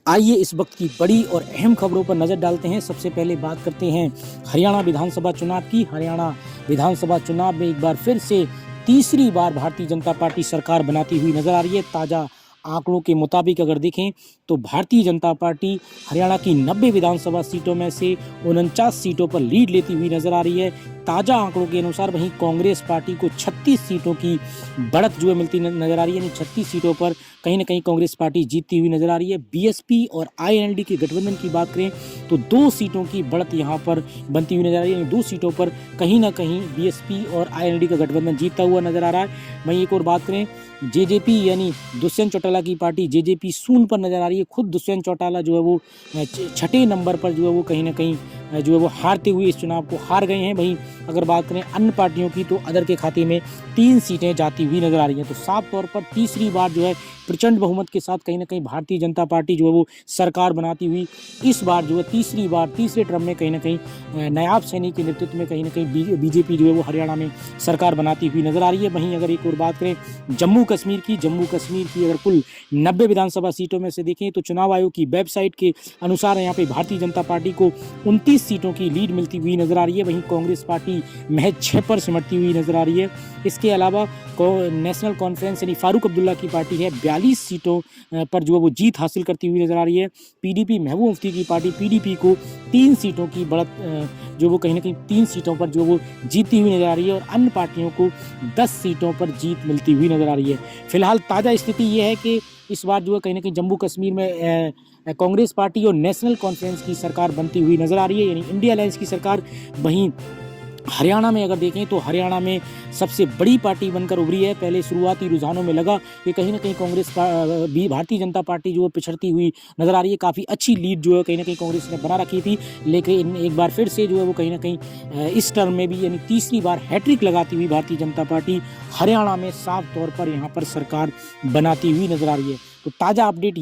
आइए इस वक्त की बड़ी और अहम खबरों पर नजर डालते हैं। सबसे पहले बात करते हैं हरियाणा विधानसभा चुनाव की। हरियाणा विधानसभा चुनाव में एक बार फिर से तीसरी बार भारतीय जनता पार्टी सरकार बनाती हुई नजर आ रही है। ताज़ा आंकड़ों के मुताबिक अगर देखें तो भारतीय जनता पार्टी हरियाणा की 90 विधानसभा सीटों में से 49 सीटों पर लीड लेती हुई नजर आ रही है। ताज़ा आंकड़ों के अनुसार वहीं कांग्रेस पार्टी को 36 सीटों की बढ़त जो है मिलती नजर आ रही है, यानी 36 सीटों पर कहीं ना कहीं कांग्रेस पार्टी जीतती हुई नजर आ रही है। बीएसपी और आईएनएलडी के गठबंधन की बात करें तो 2 सीटों की बढ़त यहां पर बनती हुई नजर आ रही है, यानी 2 सीटों पर कहीं ना कहीं बीएसपी और आईएनएलडी का गठबंधन जीतता हुआ नजर आ रहा है। वहीं एक और बात करें जेजेपी यानी दुष्यंत चौटाला की पार्टी जेजेपी शून्य पर नजर आ रही है। खुद दुष्यंत चौटाला जो है वो छठे नंबर पर जो है वो कहीं ना कहीं जो है वो हारते हुए इस चुनाव को हार गए हैं। वहीं अगर बात करें अन्य पार्टियों की तो अदर के खाते में 3 सीटें जाती हुई नजर आ रही हैं। तो साफ तौर पर तीसरी बार जो है प्रचंड बहुमत के साथ कहीं ना कहीं भारतीय जनता पार्टी जो है वो सरकार बनाती हुई इस बार जो है तीसरी बार तीसरे टर्म में कहीं ना कहीं नायाब सैनी के नेतृत्व में कहीं ना कहीं बीजेपी जो है वो हरियाणा में सरकार बनाती हुई नजर आ रही है। वहीं अगर एक और बात करें जम्मू कश्मीर की अगर कुल 90 विधानसभा सीटों में से देखें तो चुनाव आयोग की वेबसाइट के अनुसार यहाँ पे भारतीय जनता पार्टी को 29 सीटों की लीड मिलती हुई नजर आ रही है। वहीं कांग्रेस पार्टी महज 6 पर सिमटती हुई नजर आ रही है। इसके अलावा नेशनल कॉन्फ्रेंस यानी फारूक अब्दुल्ला की पार्टी है 42 सीटों पर जो है वो जीत हासिल करती हुई नजर आ रही है। पीडीपी महबूब मुफ्ती की पार्टी पीडीपी को 3 सीटों की बढ़त जो वो कहीं ना कहीं 3 सीटों पर जो वो जीतती हुई नजर आ रही है और अन्य पार्टियों को 10 सीटों पर जीत मिलती हुई नजर आ रही है। फिलहाल ताज़ा स्थिति ये है कि इस बार जो है कहीं ना कहीं जम्मू कश्मीर में कांग्रेस पार्टी और नेशनल कॉन्फ्रेंस की सरकार बनती हुई नजर आ रही है, यानी इंडिया अलायंस की सरकार। वहीं हरियाणा में अगर देखें तो हरियाणा में सबसे बड़ी पार्टी बनकर उभरी है। पहले शुरुआती रुझानों में लगा कि कहीं ना कहीं कांग्रेस भी भारतीय जनता पार्टी जो है पिछड़ती हुई नजर आ रही है। काफ़ी अच्छी लीड जो है कहीं ना कहीं कांग्रेस ने बना रखी थी, लेकिन एक बार फिर से जो है वो कहीं ना कहीं इस टर्म में भी यानी तीसरी बार हैट्रिक लगाती हुई भारतीय जनता पार्टी हरियाणा में साफ तौर पर यहाँ पर सरकार बनाती हुई नजर आ रही है। तो ताज़ा अपडेट